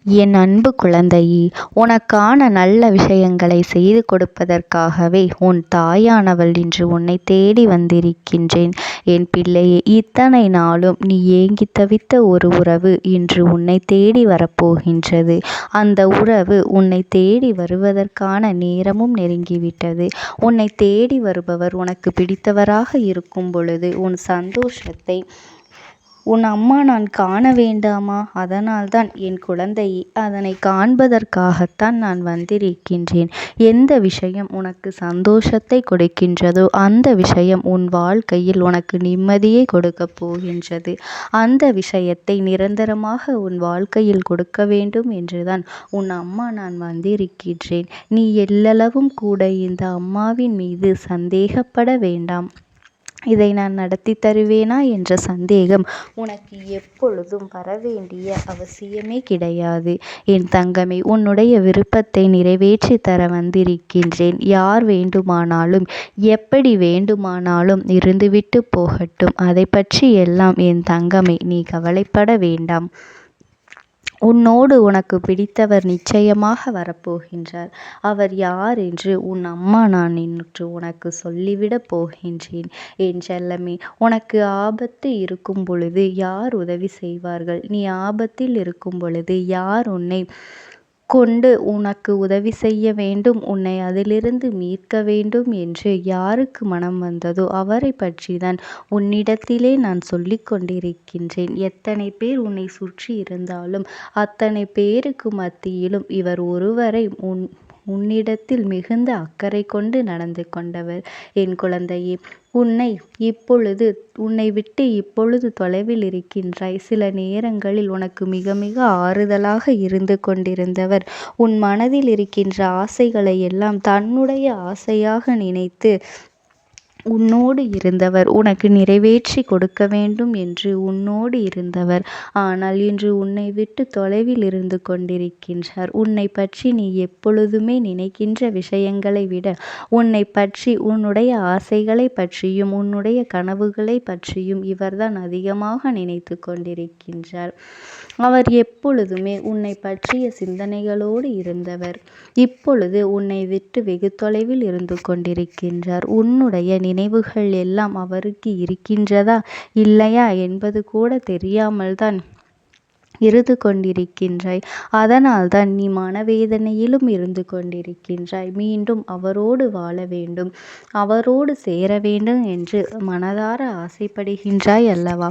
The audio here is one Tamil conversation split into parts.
என் அன்பு குழந்தையே, உனக்கான நல்ல விஷயங்களை செய்து கொடுப்பதற்காகவே உன் தாயானவள் இன்று உன்னை தேடி வந்திருக்கின்றேன். என் பிள்ளையே, இத்தனை நாளும் நீ ஏங்கி தவித்த ஒரு உறவு இன்று உன்னை தேடி வரப்போகின்றது. அந்த உறவு உன்னை தேடி வருவதற்கான நேரமும் நெருங்கிவிட்டது. உன்னை தேடி வருபவர் உனக்கு பிடித்தவராக இருக்கும் பொழுது உன் சந்தோஷத்தை உன் அம்மா நான் காண வேண்டாமா? அதனால்தான் என் குழந்தையே, அதனை காண்பதற்காகத்தான் நான் வந்திருக்கின்றேன். எந்த விஷயம் உனக்கு சந்தோஷத்தை கொடுக்கின்றதோ அந்த விஷயம் உன் வாழ்க்கையில் உனக்கு நிம்மதியை கொடுக்கப் போகின்றது. அந்த விஷயத்தை நிரந்தரமாக உன் வாழ்க்கையில் கொடுக்க வேண்டும் என்றுதான் உன் அம்மா நான் வந்திருக்கின்றேன். நீ எல்லளவும் கூட இந்த அம்மாவின் மீது சந்தேகப்பட வேண்டாம். இதை நான் நடத்தி தருவேனா என்ற சந்தேகம் உனக்கு எப்பொழுதும் வரவேண்டிய அவசியமே கிடையாது. என் தங்கமே, உன்னுடைய விருப்பத்தை நிறைவேற்றி தர வந்திருக்கின்றேன். யார் வேண்டுமானாலும் எப்படி வேண்டுமானாலும் இருந்துவிட்டு போகட்டும். அதை பற்றி எல்லாம் என் தங்கமே நீ கவலைப்பட வேண்டாம். உன்னோடு உனக்கு பிடித்தவர் நிச்சயமாக வரப்போகின்றார். அவர் யார் என்று உன் அம்மா நான் இன்று உனக்கு சொல்லிவிடப் போகின்றேன். என் செல்லமே, உனக்கு ஆபத்து இருக்கும் பொழுது யார் உதவி செய்வார்கள்? நீ ஆபத்தில் இருக்கும் பொழுது யார் உன்னை கொண்டு உனக்கு உதவி செய்ய வேண்டும், உன்னை அதிலிருந்து மீட்க வேண்டும் என்று யாருக்கு மனம் வந்ததோ அவரை பற்றிதான் உன்னிடத்திலே நான் சொல்லிக் கொண்டிருக்கின்றேன். எத்தனை பேர் உன்னை சுற்றி இருந்தாலும் அத்தனை பேருக்கு மத்தியிலும் இவர் ஒருவரை உன்னிடத்தில் மிகுந்த அக்கறை கொண்டு நடந்து கொண்டவர். என் குழந்தையே, உன்னை விட்டு இப்பொழுது தொலைவில் இருக்கின்றாய். சில நேரங்களில் உனக்கு மிக மிக ஆறுதலாக இருந்து கொண்டிருந்தவர் உன் மனதில் இருக்கின்ற ஆசைகளை எல்லாம் தன்னுடைய ஆசையாக நினைத்து உன்னோடு இருந்தவர், உனக்கு நிறைவேற்றி கொடுக்க வேண்டும் என்று உன்னோடு இருந்தவர். ஆனால் இன்று உன்னை விட்டு தொலைவில் இருந்து கொண்டிருக்கின்றார். உன்னை பற்றி நீ எப்பொழுதுமே நினைக்கின்ற விஷயங்களை விட உன்னை பற்றி, உன்னுடைய ஆசைகளை பற்றியும் உன்னுடைய கனவுகளை பற்றியும் இவர்தான் அதிகமாக நினைத்து கொண்டிருக்கின்றார். அவர் எப்பொழுதுமே உன்னை பற்றிய சிந்தனைகளோடு இருந்தவர் இப்பொழுது உன்னை விட்டு வெகு தொலைவில் இருந்து கொண்டிருக்கின்றார். உன்னுடைய நினைவுகள் எல்லாம் அவருக்கு இருக்கின்றதா இல்லையா என்பது கூட தெரியாமல் தான் இருந்து கொண்டிருக்கின்றாய். அதனால்தான் நீ மனவேதனையிலும் இருந்து கொண்டிருக்கின்றாய். மீண்டும் அவரோடு வாழ வேண்டும், அவரோடு சேர வேண்டும் என்று மனதார ஆசைப்படுகின்றாய் அல்லவா?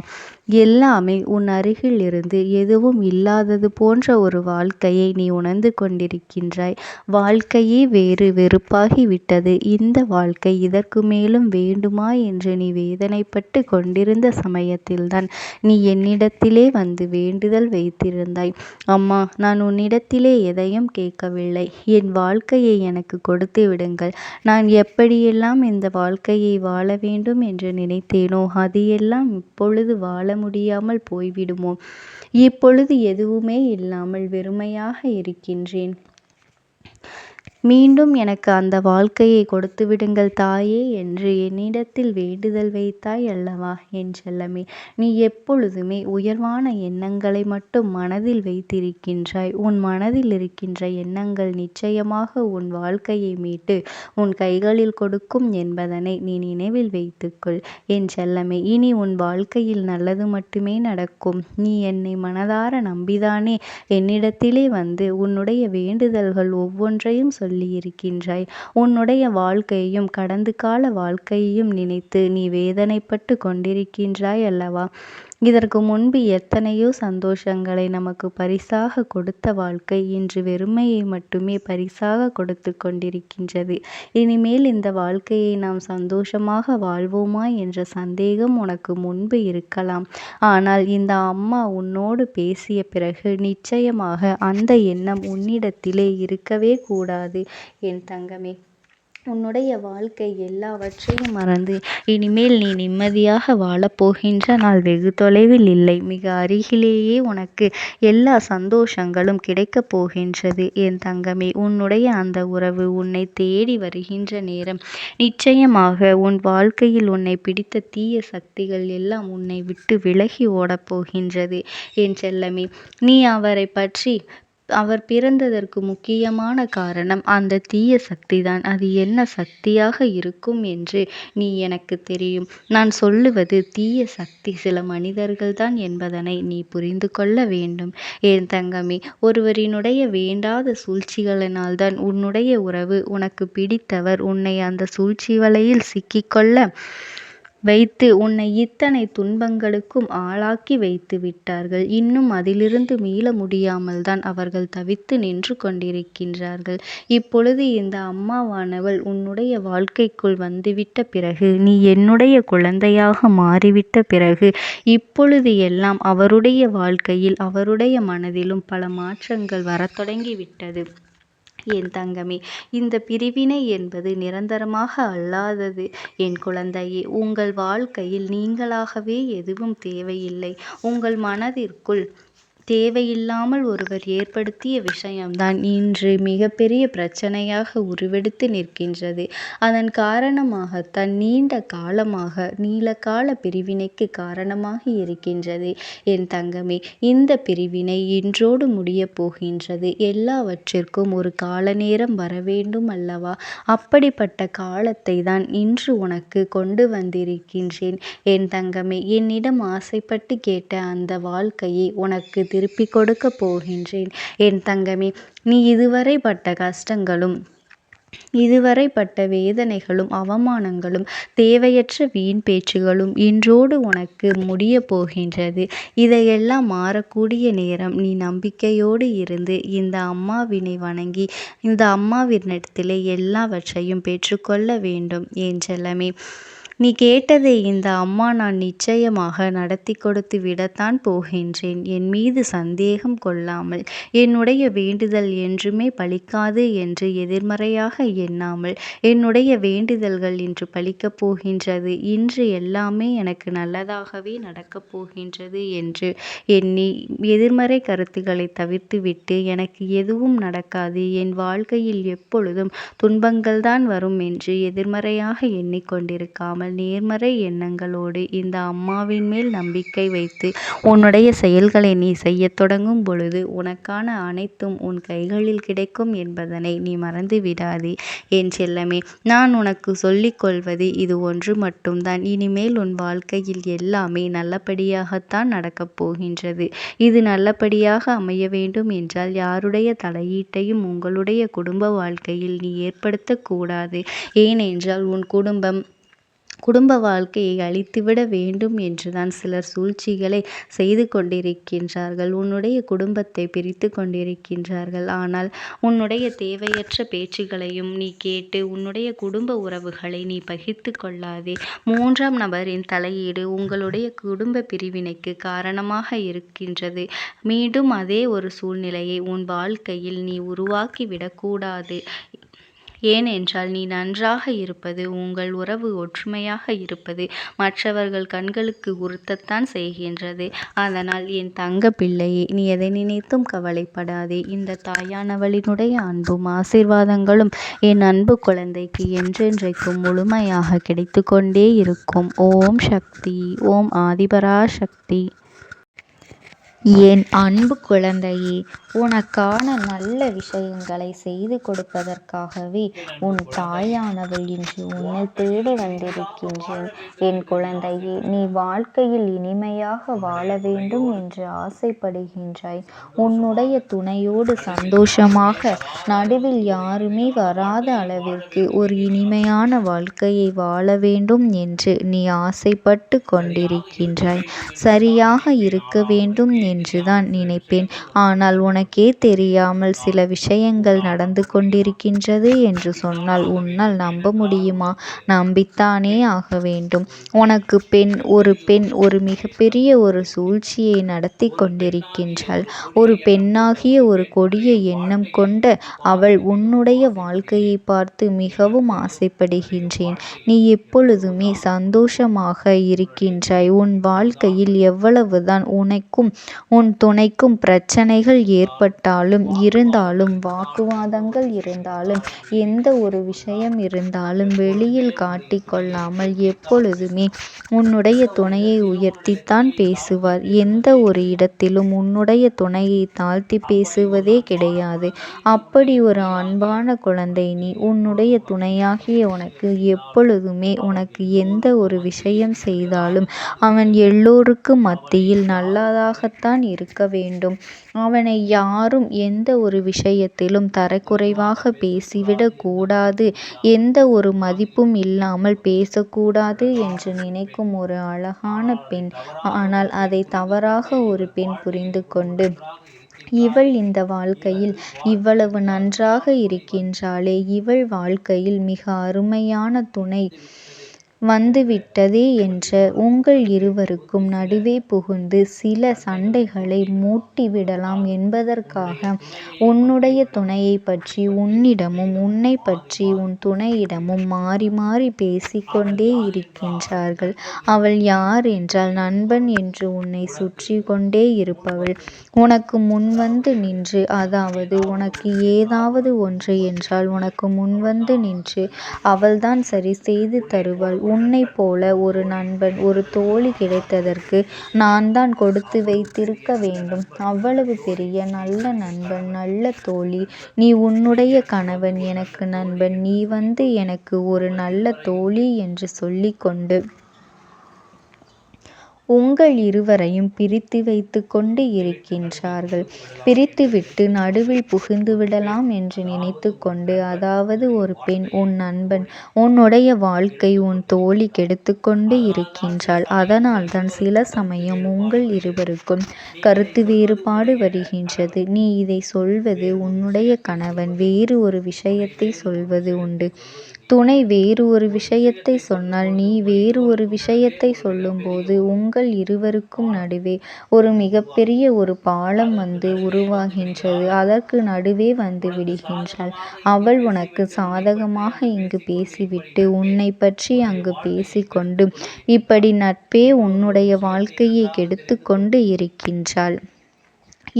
எல்லாமே உன் அருகில் இருந்து எதுவும் இல்லாதது போன்ற ஒரு வாழ்க்கையை நீ உணர்ந்து கொண்டிருக்கின்றாய். வாழ்க்கையே வேறு வெறுப்பாகி விட்டது. இந்த வாழ்க்கை இதற்கு மேலும் வேண்டுமா என்று நீ வேதனைப்பட்டு கொண்டிருந்த சமயத்தில்தான் நீ என்னிடத்திலே வந்து வேண்டுதல் வைத்திருந்தாய். அம்மா, நான் உன்னிடத்திலே எதையும் கேட்கவில்லை. என் வாழ்க்கையை எனக்கு கொடுத்து விடுங்கள். நான் எப்படியெல்லாம் இந்த வாழ்க்கையை வாழ வேண்டும் என்று நினைத்தேனோ அது எல்லாம் இப்பொழுது வாழ முடியாமல் போய்விடுமோ? இப்பொழுது எதுவுமே இல்லாமல் வெறுமையாக இருக்கின்றேன். மீண்டும் எனக்கு அந்த வாழ்க்கையை கொடுத்து விடுங்கள் தாயே என்று என்னிடத்தில் வேண்டுதல் வைத்தாய் அல்லவா? என் செல்லமே, நீ எப்பொழுதுமே உயர்வான எண்ணங்களை மட்டும் மனதில் வைத்திருக்கின்றாய். உன் மனதில் இருக்கின்ற எண்ணங்கள் நிச்சயமாக உன் வாழ்க்கையை மீட்டு உன் கைகளில் கொடுக்கும் என்பதனை நீ நினைவில் வைத்துக்கொள். என் செல்லமே, இனி உன் வாழ்க்கையில் நல்லது மட்டுமே நடக்கும். நீ என்னை மனதார நம்பிதானே என்னிடத்திலே வந்து உன்னுடைய வேண்டுதல்கள் ஒவ்வொன்றையும் சொல்லியிருக்கின்றாய். உன்னுடைய வாழ்க்கையையும் கடந்த கால வாழ்க்கையையும் நினைத்து நீ வேதனைப்பட்டு கொண்டிருக்கின்றாய் அல்லவா? இதற்கு முன்பு எத்தனையோ சந்தோஷங்களை நமக்கு பரிசாக கொடுத்த வாழ்க்கை இன்று வெறுமையை மட்டுமே பரிசாக கொடுத்து கொண்டிருக்கின்றது. இனிமேல் இந்த வாழ்க்கையை நாம் சந்தோஷமாக வாழ்வோமா என்ற சந்தேகம் உனக்கு முன்பு இருக்கலாம். ஆனால் இந்த அம்மா உன்னோடு பேசிய பிறகு நிச்சயமாக அந்த எண்ணம் உன்னிடத்திலே இருக்கவே கூடாது. என் தங்கமே, உன்னுடைய வாழ்க்கை எல்லாவற்றையும் மறந்து இனிமேல் நீ நிம்மதியாக வாழப்போகின்ற நாள் வெகு தொலைவில் இல்லை, மிக அருகிலேயே உனக்கு எல்லா சந்தோஷங்களும் கிடைக்கப் போகின்றது. என் தங்கமே, உன்னுடைய அந்த உறவு உன்னை தேடி வருகின்ற நேரம் நிச்சயமாக உன் வாழ்க்கையில் உன்னை பிடித்த தீய சக்திகள் எல்லாம் உன்னை விட்டு விலகி ஓடப் போகின்றது. என் செல்லமே, நீ அவரை பற்றி அவர் பிறந்ததற்கு முக்கியமான காரணம் அந்த தீய சக்திதான். அது என்ன சக்தியாக இருக்கும் என்று நீ எனக்கு தெரியும். நான் சொல்லுவது தீய சக்தி சில மனிதர்கள்தான் என்பதனை நீ புரிந்து கொள்ள வேண்டும். என் தங்கமே, ஒருவரினுடைய வேண்டாத சூழ்ச்சிகளினால்தான் உன்னுடைய உறவு உனக்கு பிடித்தவர் உன்னை அந்த சூழ்ச்சி வலையில் சிக்கிக்கொள்ள வைத்து உன்னை இத்தனை துன்பங்களுக்கும் ஆளாக்கி வைத்து விட்டார்கள். இன்னும் அதிலிருந்து மீள முடியாமல் தான் அவர்கள் தவித்து நின்று கொண்டிருக்கின்றார்கள். இப்பொழுது இந்த அம்மாவானவள் உன்னுடைய வாழ்க்கைக்குள் வந்துவிட்ட பிறகு, நீ என்னுடைய குழந்தையாக மாறிவிட்ட பிறகு, இப்பொழுது எல்லாம் அவருடைய வாழ்க்கையில் அவருடைய மனதிலும் பல மாற்றங்கள் வரத் தொடங்கிவிட்டது. என் தங்கமே, இந்த பிரிவினை என்பது நிரந்தரமாக அல்லாதது. என் குழந்தையே, உங்கள் வாழ்க்கையில் நீங்களாகவே எதுவும் தேவையில்லை. உங்கள் மனதிற்குள் தேவையில்லாமல் ஒருவர் ஏற்படுத்திய விஷயம்தான் இன்று மிகப்பெரிய பிரச்சனையாக உருவெடுத்து நிற்கின்றது. அதன் காரணமாகத்தான் நீண்ட காலமாக நீலகால பிரிவினைக்கு காரணமாக இருக்கின்றது. என் தங்கமே, இந்த பிரிவினை இன்றோடு முடியப் போகின்றது. எல்லாவற்றிற்கும் ஒரு கால நேரம் வரவேண்டும் அல்லவா? அப்படிப்பட்ட காலத்தை தான் இன்று உனக்கு கொண்டு வந்திருக்கின்றேன். என் தங்கமே, என்னிடம் ஆசைப்பட்டு கேட்ட அந்த வாழ்க்கையை உனக்கு திருப்பி கொடுக்க போகின்றேன். என் தங்கமே, நீ இதுவரை பட்ட கஷ்டங்களும் இதுவரை பட்ட வேதனைகளும் அவமானங்களும் தேவையற்ற வீண் பேச்சுகளும் இன்றோடு உனக்கு முடிய போகின்றது. இதையெல்லாம் மாறக்கூடிய நேரம். நீ நம்பிக்கையோடு இருந்து இந்த அம்மாவினை வணங்கி இந்த அம்மாவினிடத்திலே எல்லாவற்றையும் பெற்றுக்கொள்ள வேண்டும். என் செல்லமே, நீ கேட்டதை இந்த அம்மா நான் நிச்சயமாக நடத்தி கொடுத்து விடத்தான் போகின்றேன். என் மீது சந்தேகம் கொள்ளாமல், என்னுடைய வேண்டுதல் என்றுமே பலிக்காது என்று எதிர்மறையாக எண்ணாமல், என்னுடைய வேண்டுதல்கள் இன்று பலிக்கப் போகின்றது, இன்று எல்லாமே எனக்கு நல்லதாகவே நடக்கப் போகின்றது என்று எண்ணி எதிர்மறை கருத்துக்களை தவிர்த்துவிட்டு, எனக்கு எதுவும் நடக்காது, என் வாழ்க்கையில் எப்பொழுதும் துன்பங்கள்தான் வரும் என்று எதிர்மறையாக எண்ணிக்கொண்டிருக்காமல் நேர்மறை எண்ணங்களோடு இந்த அம்மாவின் மேல் நம்பிக்கை வைத்து உன்னுடைய செயல்களை நீ செய்யத் தொடங்கும் பொழுது உனக்கான அனைத்தும் உன் கைகளில் கிடைக்கும் என்பதனை நீ மறந்து விடாதே. என் செல்லமே, நான் உனக்கு சொல்லிக் கொள்வது இது ஒன்று மட்டும்தான். இனிமேல் உன் வாழ்க்கையில் எல்லாமே நல்லபடியாகத்தான் நடக்கப் போகின்றது. இது நல்லபடியாக அமைய வேண்டும் என்றால் யாருடைய தலையீட்டையும் உங்களுடைய குடும்ப வாழ்க்கையில் நீ ஏற்படுத்தக்கூடாது. ஏனென்றால் உன் குடும்ப வாழ்க்கையை அழித்துவிட வேண்டும் என்றுதான் சிலர் சூழ்ச்சிகளை செய்து கொண்டிருக்கின்றார்கள். உன்னுடைய குடும்பத்தை பிரித்து கொண்டிருக்கின்றார்கள். ஆனால் உன்னுடைய தேவையற்ற பேச்சுகளையும் நீ கேட்டு உன்னுடைய குடும்ப உறவுகளை நீ பகிர்ந்து கொள்ளாதே. மூன்றாம் நபரின் தலையீடு உங்களுடைய குடும்ப பிரிவினைக்கு காரணமாக இருக்கின்றது. மீண்டும் அதே ஒரு சூழ்நிலையை உன் வாழ்க்கையில் நீ உருவாக்கி விடக்கூடாது. ஏனென்றால் நீ நன்றாக இருப்பது, உங்கள் உறவு ஒற்றுமையாக இருப்பது மற்றவர்கள் கண்களுக்கு உறுத்தத்தான் செய்கின்றது. அதனால் என் தங்க பிள்ளையே, நீ எதை நினைத்தும் கவலைப்படாதே. இந்த தாயானவளினுடைய அன்பும் ஆசீர்வாதங்களும் என் அன்பு குழந்தைக்கு என்றென்றைக்கும் முழுமையாக கிடைத்து கொண்டே இருக்கும். ஓம் சக்தி. ஓம் ஆதிபராசக்தி. என் அன்பு குழந்தையே, உனக்கான நல்ல விஷயங்களை செய்து கொடுப்பதற்காகவே உன் தாயானவள் இன்று உன்னை தேடி வந்திருக்கின்றேன். என் குழந்தையே, நீ வாழ்க்கையில் இனிமையாக வாழ வேண்டும் என்று ஆசைப்படுகின்றாய். உன்னுடைய துணையோடு சந்தோஷமாக நடுவில் யாருமே வராத அளவிற்கு ஒரு இனிமையான வாழ்க்கையை வாழ வேண்டும் என்று நீ ஆசைப்பட்டு கொண்டிருக்கின்றாய். சரியாக இருக்க வேண்டும் என்றுதான் நினைப்பேன். ஆனால் உனக்கே தெரியாமல் சில விஷயங்கள் நடந்து கொண்டிருக்கின்றது என்று சொன்னால் உன்னால் நம்ப முடியுமா? நம்பித்தானே ஆக வேண்டும். உனக்கு ஒரு பெண் ஒரு மிகப்பெரிய ஒரு சூழ்ச்சியை நடத்தி கொண்டிருக்கின்றாள். ஒரு பெண்ணாகிய ஒரு கொடிய எண்ணம் கொண்ட அவள் உன்னுடைய வாழ்க்கையை பார்த்து மிகவும் ஆசைப்படுகின்றேன். நீ எப்பொழுதுமே சந்தோஷமாக இருக்கின்றாய். உன் வாழ்க்கையில் எவ்வளவுதான் உனக்கும் உன் துணைக்கும் பிரச்சனைகள் இருந்தாலும் வாக்குவாதங்கள் இருந்தாலும் எந்த ஒரு விஷயம் இருந்தாலும் வெளியில் காட்டிக்கொள்ளாமல் எப்பொழுதுமே உன்னுடைய துணையை உயர்த்தித்தான் பேசுவார். எந்த ஒரு இடத்திலும் உன்னுடைய துணையை தாழ்த்தி பேசுவதே கிடையாது. அப்படி ஒரு அன்பான குழந்தை நீ. உன்னுடைய துணையாகிய உனக்கு எப்பொழுதுமே உனக்கு எந்த ஒரு விஷயம் செய்தாலும் அவன் எல்லோருக்கும் மத்தியில் நல்லதாகத்தான் இருக்க வேண்டும். அவனை யாரும் எந்த ஒரு விஷயத்திலும் தரக்குறைவாக பேசிவிடக் கூடாது, எந்த ஒரு மதிப்பும் இல்லாமல் பேசக்கூடாது என்று நினைக்கும் ஒரு அழகான பெண். ஆனால் அதை தவறாக ஒரு பெண் புரிந்து கொண்டு இவள் இந்த வாழ்க்கையில் இவ்வளவு நன்றாக இருக்கின்றாளே, இவள் வாழ்க்கையில் மிக அருமையான துணை வந்துவிட்டதே என்ற உங்கள் இருவருக்கும் நடுவே புகுந்து சில சண்டைகளை மூட்டிவிடலாம் என்பதற்காக உன்னுடைய துணையை பற்றி உன்னிடமும் உன்னை பற்றி உன் துணையிடமும் மாறி மாறி பேசிக்கொண்டே இருக்கின்றார்கள். அவள் யார் என்றால் நண்பன் என்று உன்னை சுற்றி கொண்டே இருப்பவள். உனக்கு முன்வந்து நின்று, அதாவது உனக்கு ஏதாவது ஒன்று என்றால் உனக்கு முன்வந்து நின்று அவள்தான் சரி செய்து தருவாள். உன்னைப் போல ஒரு நண்பன் ஒரு தோழி கிடைத்ததற்கு நான் தான் கொடுத்து வைத்திருக்க வேண்டும். அவ்வளவு பெரிய நல்ல நண்பன் நல்ல தோழி நீ. உன்னுடைய கணவன் எனக்கு நண்பன், நீ வந்து எனக்கு ஒரு நல்ல தோழி என்று சொல்லிக்கொண்டு உங்கள் இருவரையும் பிரித்து வைத்து கொண்டு இருக்கின்றார்கள். பிரித்துவிட்டு நடுவில் புகுந்து விடலாம் என்று நினைத்து கொண்டு, அதாவது ஒரு பெண் உன் நண்பன் உன்னுடைய வாழ்க்கை உன் தோழி கெடுத்து கொண்டு இருக்கின்றாள். அதனால்தான் சில சமயம் உங்கள் இருவருக்கும் கருத்து வேறுபாடு வருகின்றது. நீ இதை சொல்வது உன்னுடைய கணவன் வேறு ஒரு விஷயத்தை சொல்வது உண்டு. துணை வேறு ஒரு விஷயத்தை சொன்னால் நீ வேறு ஒரு விஷயத்தை சொல்லும்போது உங்கள் இருவருக்கும் நடுவே ஒரு மிகப்பெரிய ஒரு பாலம் வந்து உருவாகின்றது. அதற்கு நடுவே வந்து விடுகின்றாள். அவள் உனக்கு சாதகமாக இங்கு பேசிவிட்டு உன்னை பற்றி அங்கு பேசிக்கொண்டு இப்படி நட்பே உன்னுடைய வாழ்க்கையை கெடுத்து கொண்டு இருக்கின்றாள்.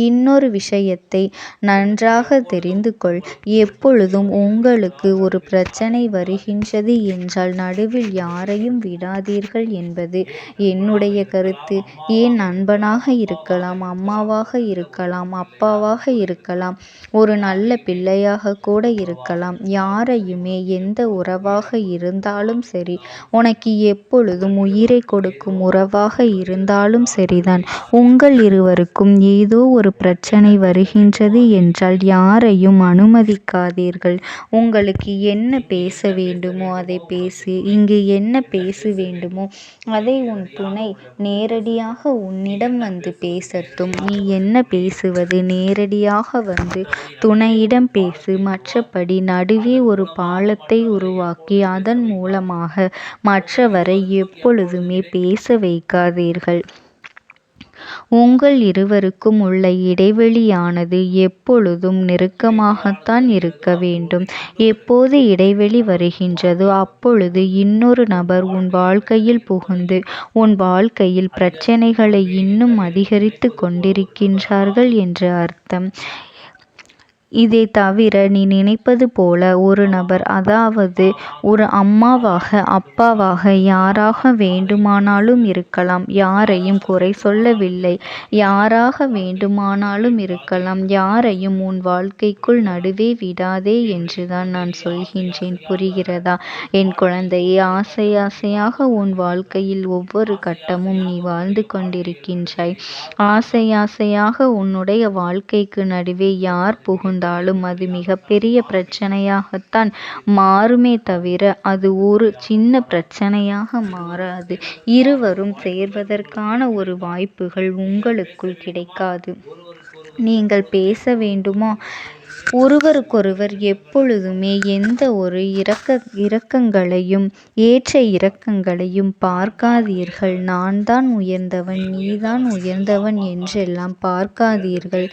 இன்னொரு விஷயத்தை நன்றாக தெரிந்து கொள். எப்பொழுதும் உங்களுக்கு ஒரு பிரச்சனை வருகின்றது என்றால் நடுவில் யாரையும் விடாதீர்கள் என்பது என்னுடைய கருத்து. ஏன் நண்பனாக இருக்கலாம், அம்மாவாக இருக்கலாம், அப்பாவாக இருக்கலாம், ஒரு நல்ல பிள்ளையாக கூட இருக்கலாம். யாரையுமே எந்த உறவாக இருந்தாலும் சரி, உனக்கு எப்பொழுதும் உயிரை கொடுக்கும் உறவாக இருந்தாலும் சரிதான், உங்கள் இருவருக்கும் ஏதோ ஒரு பிரச்சனை வருகின்றது என்றால் யாரையும் அனுமதிக்காதீர்கள். உங்களுக்கு என்ன பேச வேண்டுமோ அதை பேசு. இங்கு என்ன பேச வேண்டுமோ அதை உன் துணை நேரடியாக உன்னிடம் வந்து பேசட்டும். நீ என்ன பேசுவது நேரடியாக வந்து துணையிடம் பேசு. மற்றபடி நடுவே ஒரு பாலத்தை உருவாக்கி அதன் மூலமாக மற்றவரை எப்பொழுதுமே பேச வைக்காதீர்கள். உங்கள் இருவருக்கும் உள்ள இடைவெளியானது எப்பொழுதும் நெருக்கமாகத்தான் இருக்க வேண்டும். எப்போது இடைவெளி வருகின்றதோ அப்பொழுது இன்னொரு நபர் உன் வாழ்க்கையில் புகுந்து உன் வாழ்க்கையில் பிரச்சனைகளை இன்னும் அதிகரித்து கொண்டிருக்கின்றார்கள் என்று அர்த்தம். இதை தவிர நீ நினைப்பது போல ஒரு நபர், அதாவது ஒரு அம்மாவாக அப்பாவாக யாராக வேண்டுமானாலும் இருக்கலாம். யாரையும் குறை சொல்லவில்லை. யாராக வேண்டுமானாலும் இருக்கலாம். யாரையும் உன் வாழ்க்கைக்குள் நடுவே விடாதே என்றுதான் நான் சொல்கின்றேன். புரிகிறதா என் குழந்தையே? ஆசை ஆசையாக உன் வாழ்க்கையில் ஒவ்வொரு கட்டமும் நீ வாழ்ந்து கொண்டிருக்கின்றாய். ஆசை ஆசையாக உன்னுடைய வாழ்க்கைக்கு நடுவே யார் புகுந்தாலும் அது மிகப்பெரிய பிரச்சனையாகத்தான் மாறுமே தவிர அது ஒரு சின்ன பிரச்சனையாக மாறாது. இருவரும் சேர்வதற்கான ஒரு வாய்ப்புகள் உங்களுக்குள் கிடைக்காது. நீங்கள் பேச வேண்டுமா? ஒருவருக்கொருவர் எப்பொழுதுமே எந்த ஒரு இரக்கங்களையும் ஏற்ற இறக்கங்களையும் பார்க்காதீர்கள். நான்தான் உயர்ந்தவன், நீதான் உயர்ந்தவன் என்றெல்லாம் பார்க்காதீர்கள்.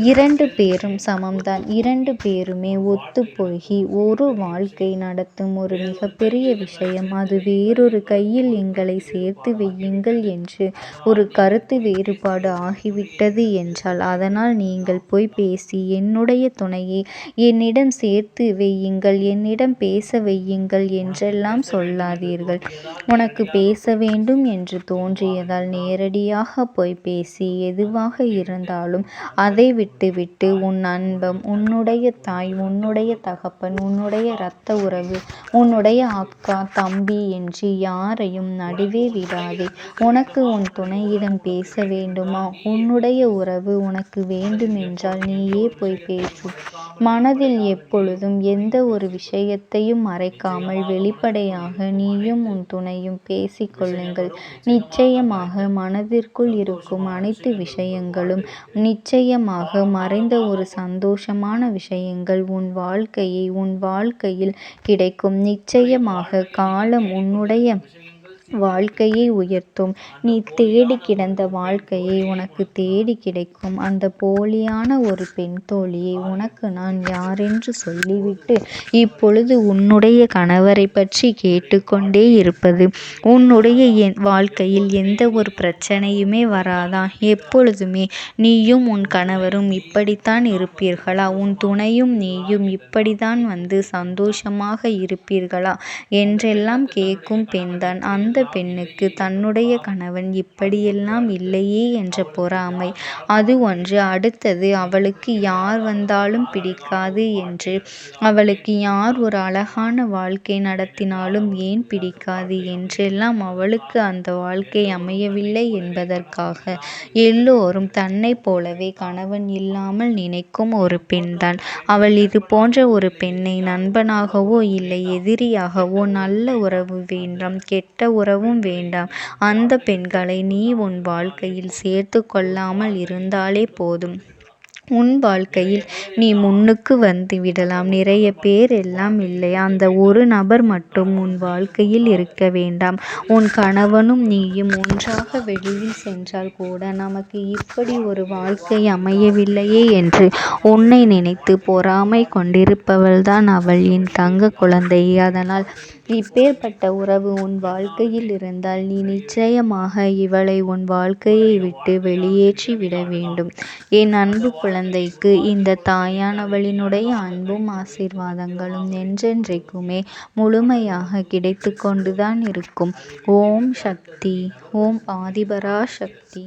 2 பேரும் சமம்தான். 2 பேருமே ஒத்துப்போகி ஒரு வாழ்க்கை நடத்தும் ஒரு மிகப்பெரிய விஷயம். அது வேறொரு கையில் எங்களை சேர்த்து வையுங்கள் என்று ஒரு கருத்து வேறுபாடு ஆகிவிட்டது என்றால், அதனால் நீங்கள் போய் பேசி என்னுடைய துணையை என்னிடம் சேர்த்து வையுங்கள், என்னிடம் பேச வையுங்கள் என்றெல்லாம் சொல்லாதீர்கள். உனக்கு பேச வேண்டும் என்று தோன்றியதால் நேரடியாக போய் பேசி எதுவாக இருந்தாலும் அதை விட்டுவிட்டு உன் நண்பன், உன்னுடைய தாய், உன்னுடைய தகப்பன், உன்னுடைய இரத்த உறவு, உன்னுடைய அக்கா, தம்பி என்று யாரையும் நடுவே விடாதே. உனக்கு உன் துணையிடம் பேச வேண்டுமா? உன்னுடைய உறவு உனக்கு வேண்டுமென்றால் நீயே போய் பேசு. மனதில் எப்பொழுதும் எந்த ஒரு விஷயத்தையும் மறைக்காமல் வெளிப்படையாக நீயும் உன் துணையும் பேசிக்கொள்ளுங்கள். நிச்சயமாக மனதிற்குள் இருக்கும் அனைத்து விஷயங்களும், நிச்சயமாக மறைந்த ஒரு சந்தோஷமான விஷயங்கள் உன் வாழ்க்கையில் கிடைக்கும். நிச்சயமாக காலம் உன்னுடைய வாழ்க்கையை உயர்த்தும். நீ தேடி கிடந்த வாழ்க்கையை உனக்கு தேடி கிடைக்கும். அந்த போலியான ஒரு பெண் தோழியை உனக்கு நான் யாரென்று சொல்லிவிட்டு இப்பொழுது உன்னுடைய கணவரை பற்றி கேட்டுக்கொண்டே இருப்பது, உன்னுடைய வாழ்க்கையில் எந்த ஒரு பிரச்சனையுமே வராதா? எப்பொழுதுமே நீயும் உன் கணவரும் இப்படித்தான் இருப்பீர்களா? உன் துணையும் நீயும் இப்படித்தான் சந்தோஷமாக இருப்பீர்களா என்றெல்லாம் கேட்கும் பெண்தான் அந்த பெண்ணுக்கு தன்னுடைய கணவன் இப்படியெல்லாம் இல்லையே என்ற பொறாமை அது ஒன்று. அடுத்தது, அவளுக்கு யார் வந்தாலும் பிடிக்காது என்று, அவளுக்கு யார் ஒரு அழகான வாழ்க்கை நடத்தினாலும் ஏன் பிடிக்காது என்றெல்லாம் அவளுக்கு அந்த வாழ்க்கை அமையவில்லை என்பதற்காக எல்லோரும் தன்னை போலவே கணவன் இல்லாமல் நினைக்கும் ஒரு பெண்தான் அவள். இது போன்ற ஒரு பெண்ணை நண்பனாகவோ இல்லை எதிரியாகவோ, நல்ல உறவு வேண்டாம், கெட்ட உறவும் வேண்டாம், அந்த பெண்களை நீ உன் வாழ்க்கையில் சேர்த்து கொள்ளாமல் இருந்தாலே போதும். உன் வாழ்க்கையில் நீ முன்னுக்கு வந்து விடலாம். நிறைய பேர் எல்லாம் இல்லை, அந்த ஒரு நபர் மட்டும் உன் வாழ்க்கையில் இருக்க வேண்டாம். உன் கணவனும் நீயும் ஒன்றாக வெளியில் சென்றால் கூட நமக்கு இப்படி ஒரு வாழ்க்கை அமையவில்லையே என்று உன்னை நினைத்து பொறாமை கொண்டிருப்பவள்தான் அவள், என் தங்க குழந்தை. அதனால் இப்பேற்பட்ட உறவு உன் வாழ்க்கையில் இருந்தால் நீ நிச்சயமாக இவளை உன் வாழ்க்கையை விட்டு வெளியேற்றி விட வேண்டும். என் அன்பு குழந்தைக்கு இந்த தாயானவளினுடைய அன்பும் ஆசீர்வாதங்களும் என்றென்றைக்குமே முழுமையாக கிடைத்து கொண்டுதான் இருக்கும். ஓம் சக்தி. ஓம் ஆதிபரா சக்தி.